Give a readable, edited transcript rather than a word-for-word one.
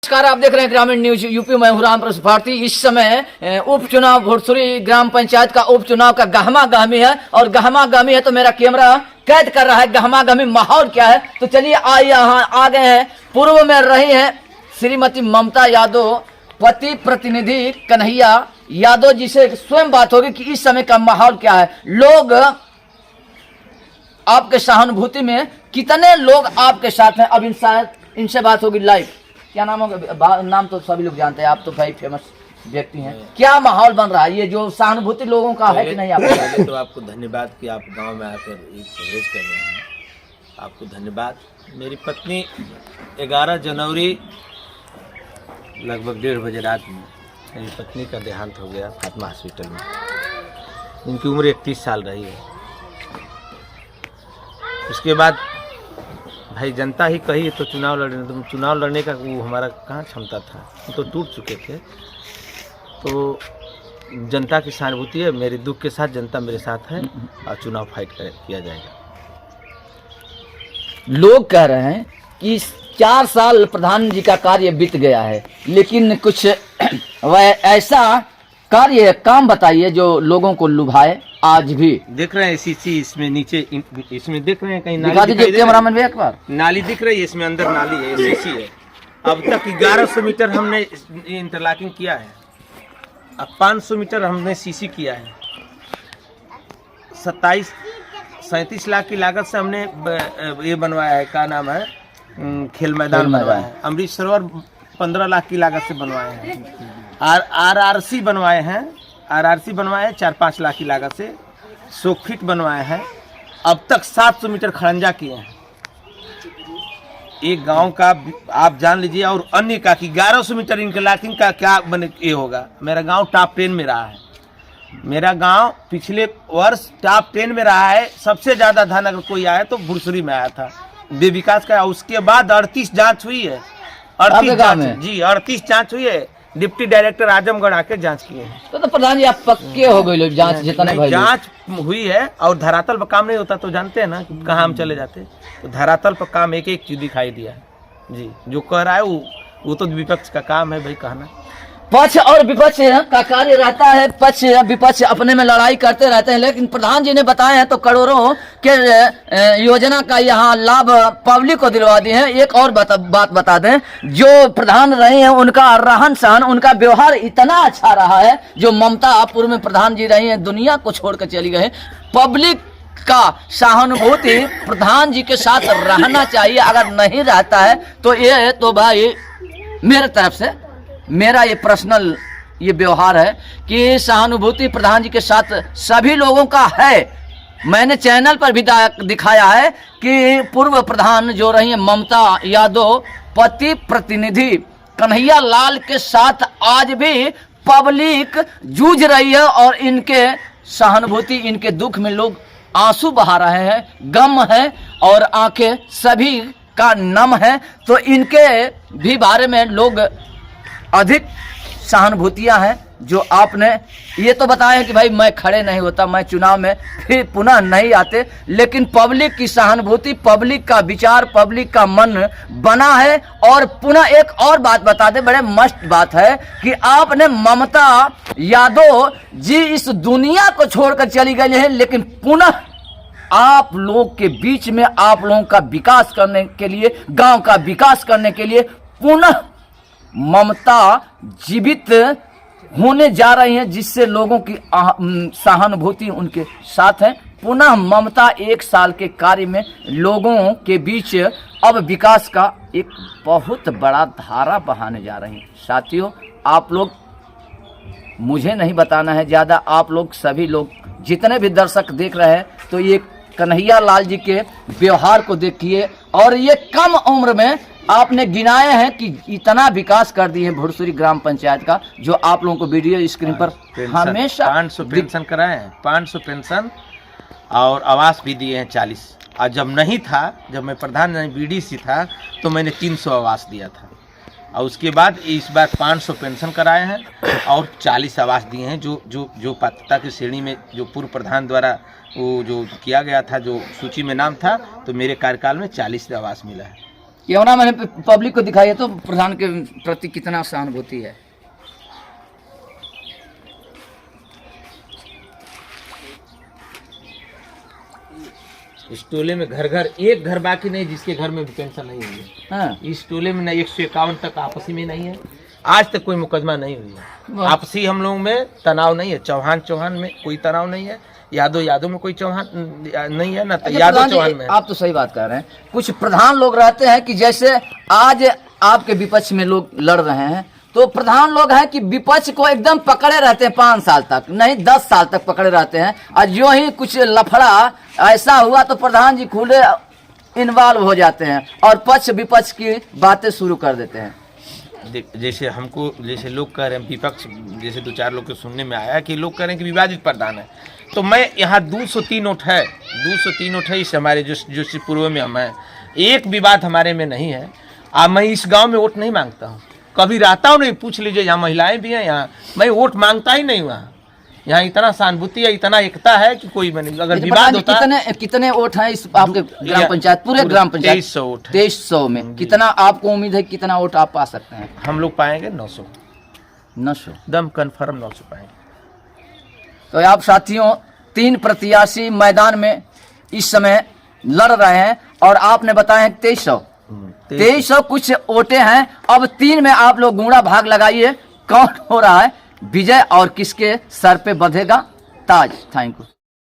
नमस्कार, आप देख रहे हैं ग्रामीण न्यूज यूपी में हूं रामप्रसाद भारती। इस समय उपचुनाव भुरसुरी ग्राम पंचायत का उपचुनाव का गहमा गहमी है और गहमा गहमी है तो मेरा कैमरा कैद कर रहा है गहमा गहमी माहौल क्या है। तो चलिए यहाँ आ गए हैं। पूर्व में रही हैं श्रीमती ममता यादव, पति प्रतिनिधि कन्हैया यादव जी से स्वयं बात होगी कि इस समय का माहौल क्या है। लोग आपके सहानुभूति में कितने लोग आपके साथ हैं, अब इनसे बात होगी लाइव। क्या नाम होगा? नाम तो सभी लोग जानते हैं, आप तो भाई फेमस व्यक्ति हैं। क्या माहौल बन रहा है, ये जो सहानुभूति लोगों का है कि नहीं? पहले तो आपको धन्यवाद कि आप गांव में आकर एक कवरेज कर रहे हैं, आपको धन्यवाद। मेरी पत्नी 11 जनवरी लगभग 1:30 बजे रात में मेरी पत्नी का देहांत हो गया फातिमा हॉस्पिटल में। इनकी उम्र 31 साल रही है। उसके बाद भाई जनता ही कही तो चुनाव लड़ने, तो चुनाव लड़ने का वो हमारा कहाँ क्षमता था, हम तो टूट चुके थे। तो जनता की सहानुभूति है, मेरे दुख के साथ जनता मेरे साथ है और चुनाव फाइट किया जाएगा। लोग कह रहे हैं कि 4 साल प्रधान जी का कार्य बीत गया है, लेकिन कुछ वह ऐसा कार्य काम बताइए जो लोगों को लुभाए। आज भी देख रहे हैं सीसी इसमें नीचे इसमें देख रहे हैं कहीं दिखा दीजिए कैमरामैन भैया एक बार। नाली दिख रही है, इसमें अंदर नाली है, सीसी है। अब तक 1100 मीटर हमने इंटरलॉकिंग किया है, अब 500 मीटर हमने सीसी किया है। 37 लाख की लागत से हमने ये बनवाया है, क्या नाम है, खेल मैदान बनवाया है। अमृत सरोवर 15 लाख की लागत से बनवाए हैं। आरआरसी बनवाए हैं, आरआरसी बनवाए हैं 4-5 लाख की लागत से। सोकफिट बनवाए हैं। अब तक 700 मीटर खड़ंजा किए हैं। एक गांव का आप जान लीजिए और अन्य का कि 1100 मीटर इंटरलॉकिंग का क्या बने ये होगा। मेरा गांव टॉप 10 में रहा है। मेरा गांव पिछले वर्ष टॉप 10 में रहा है। सबसे ज़्यादा धन अगर कोई आया तो भुरसुरी में आया था बे विकास का। उसके बाद 38 जाँच हुई है। 38 जाँच हुई है। डिप्टी डायरेक्टर आजमगढ़ आके जांच किए हैं। तो प्रधान जी आप पक्के हो गए लोग, जांच जितना भाई जांच हुई है और धरातल पर काम नहीं होता तो जानते हैं ना कहाँ हम चले जाते। तो धरातल पर काम एक चीज दिखाई दिया है जी। जो कह रहा है वो तो विपक्ष का काम है भाई कहना। पक्ष और विपक्ष का कार्य रहता है, पक्ष विपक्ष अपने में लड़ाई करते रहते हैं, लेकिन प्रधान जी ने बताए हैं तो करोड़ों के योजना का यहाँ लाभ पब्लिक को दिलवा दिए हैं। एक और बात बता दें, जो प्रधान रहे हैं उनका रहन सहन, उनका व्यवहार इतना अच्छा रहा है। जो ममता पूर्व में प्रधान जी रही हैं, दुनिया को छोड़कर चली गए। पब्लिक का सहानुभूति प्रधान जी के साथ रहना चाहिए। अगर नहीं रहता है तो ये तो भाई मेरे तरफ से मेरा ये पर्सनल ये व्यवहार है कि सहानुभूति प्रधान जी के साथ सभी लोगों का है। मैंने चैनल पर भी दिखाया है कि पूर्व प्रधान जो रही है ममता यादव, पति प्रतिनिधि कन्हैया लाल के साथ आज भी पब्लिक जूझ रही है और इनके सहानुभूति, इनके दुख में लोग आंसू बहा रहे हैं, गम है और आंखें सभी का नम है। तो इनके भी बारे में लोग अधिक सहानुभूतियां हैं। जो आपने ये तो बताया है कि भाई मैं खड़े नहीं होता, मैं चुनाव में फिर पुनः नहीं आते, लेकिन पब्लिक की सहानुभूति, पब्लिक का विचार, पब्लिक का मन बना है। और पुनः एक और बात बता दें, बड़े मस्त बात है कि आपने ममता यादव जी इस दुनिया को छोड़कर चली गई है, लेकिन पुनः आप लोग के बीच में आप लोगों का विकास करने के लिए, गांव का विकास करने के लिए पुनः ममता जीवित होने जा रही हैं, जिससे लोगों की सहानुभूति उनके साथ है। पुनः ममता 1 साल के कार्य में लोगों के बीच अब विकास का एक बहुत बड़ा धारा बहाने जा रही हैं। साथियों, आप लोग, मुझे नहीं बताना है ज़्यादा, आप लोग सभी लोग जितने भी दर्शक देख रहे हैं तो ये कन्हैया लाल जी के व्यवहार को देखिए। और ये कम उम्र में आपने गिनाए हैं कि इतना विकास कर दिए हैं भुरसुरी ग्राम पंचायत का, जो आप लोगों को वीडियो स्क्रीन पर हमेशा 500 पेंशन कराए हैं, 500 पेंशन और आवास भी दिए हैं 40। और जब नहीं था, जब मैं प्रधान बीडीसी था तो मैंने 300 आवास दिया था। और उसके बाद इस बार 500 पेंशन कराए हैं और 40 आवास दिए हैं। जो पात्रता की श्रेणी में जो पूर्व प्रधान द्वारा वो जो किया गया था, जो सूची में नाम था, तो मेरे कार्यकाल में 40 आवास मिला है। क्यों ना मैंने पब्लिक को दिखाई है तो प्रधान के प्रति कितना सहानुभूति है। इस टोले में घर घर एक घर बाकी नहीं जिसके घर में भी पेंशन नहीं हुई है। हाँ। इस टोले में 151 तक आपसी में नहीं है, आज तक कोई मुकदमा नहीं हुई है। वाह। आपसी हम लोगों में तनाव नहीं है, चौहान में कोई तनाव नहीं है, यादव में कोई चौहान नहीं है ना, अच्छा, यादव प्रधान जी, चौहान में। आप तो सही बात कर रहे हैं। कुछ प्रधान लोग रहते हैं कि जैसे आज आपके विपक्ष में लोग लड़ रहे हैं तो प्रधान लोग हैं कि विपक्ष को एकदम पकड़े रहते हैं 5 साल तक, नहीं 10 साल तक पकड़े रहते हैं, और जो ही कुछ लफड़ा ऐसा हुआ तो प्रधान जी खुले इन्वॉल्व हो जाते हैं और पक्ष विपक्ष की बातें शुरू कर देते हैं। जैसे लोग कह रहे हैं विपक्ष, जैसे 2-4 लोग के सुनने में आया कि लोग कह रहे हैं कि विवादित प्रधान है, तो मैं यहाँ 203 वोट है, 203 वोट है इस हमारे जो पूर्व में हम हैं, एक विवाद हमारे में नहीं है। मैं इस गांव में वोट नहीं मांगता हूँ, कभी रहता हूँ नहीं, पूछ लीजिए, यहाँ महिलाएं भी हैं, यहाँ मैं वोट मांगता ही नहीं। यहाँ इतना सहानुभूति है, इतना एकता है कि कोई बने अगर विवाद होता है। कितने वोट हैं इस आपके ग्राम पंचायत, पूरे ग्राम पंचायत? 2300 वोट। 2300 में कितना आपको उम्मीद है, कितना वोट आप पा सकते हैं? हम लोग पाएंगे 900, 900 दम कन्फर्म 900 पाएंगे। तो आप साथियों 3 प्रत्याशी मैदान में इस समय लड़ रहे हैं और आपने बताया 2300 कुछ वोटे हैं। अब 3 में आप लोग गुणा भाग लगाइए, कौन हो रहा है विजय और किसके सर पे बंधेगा ताज। Thank you.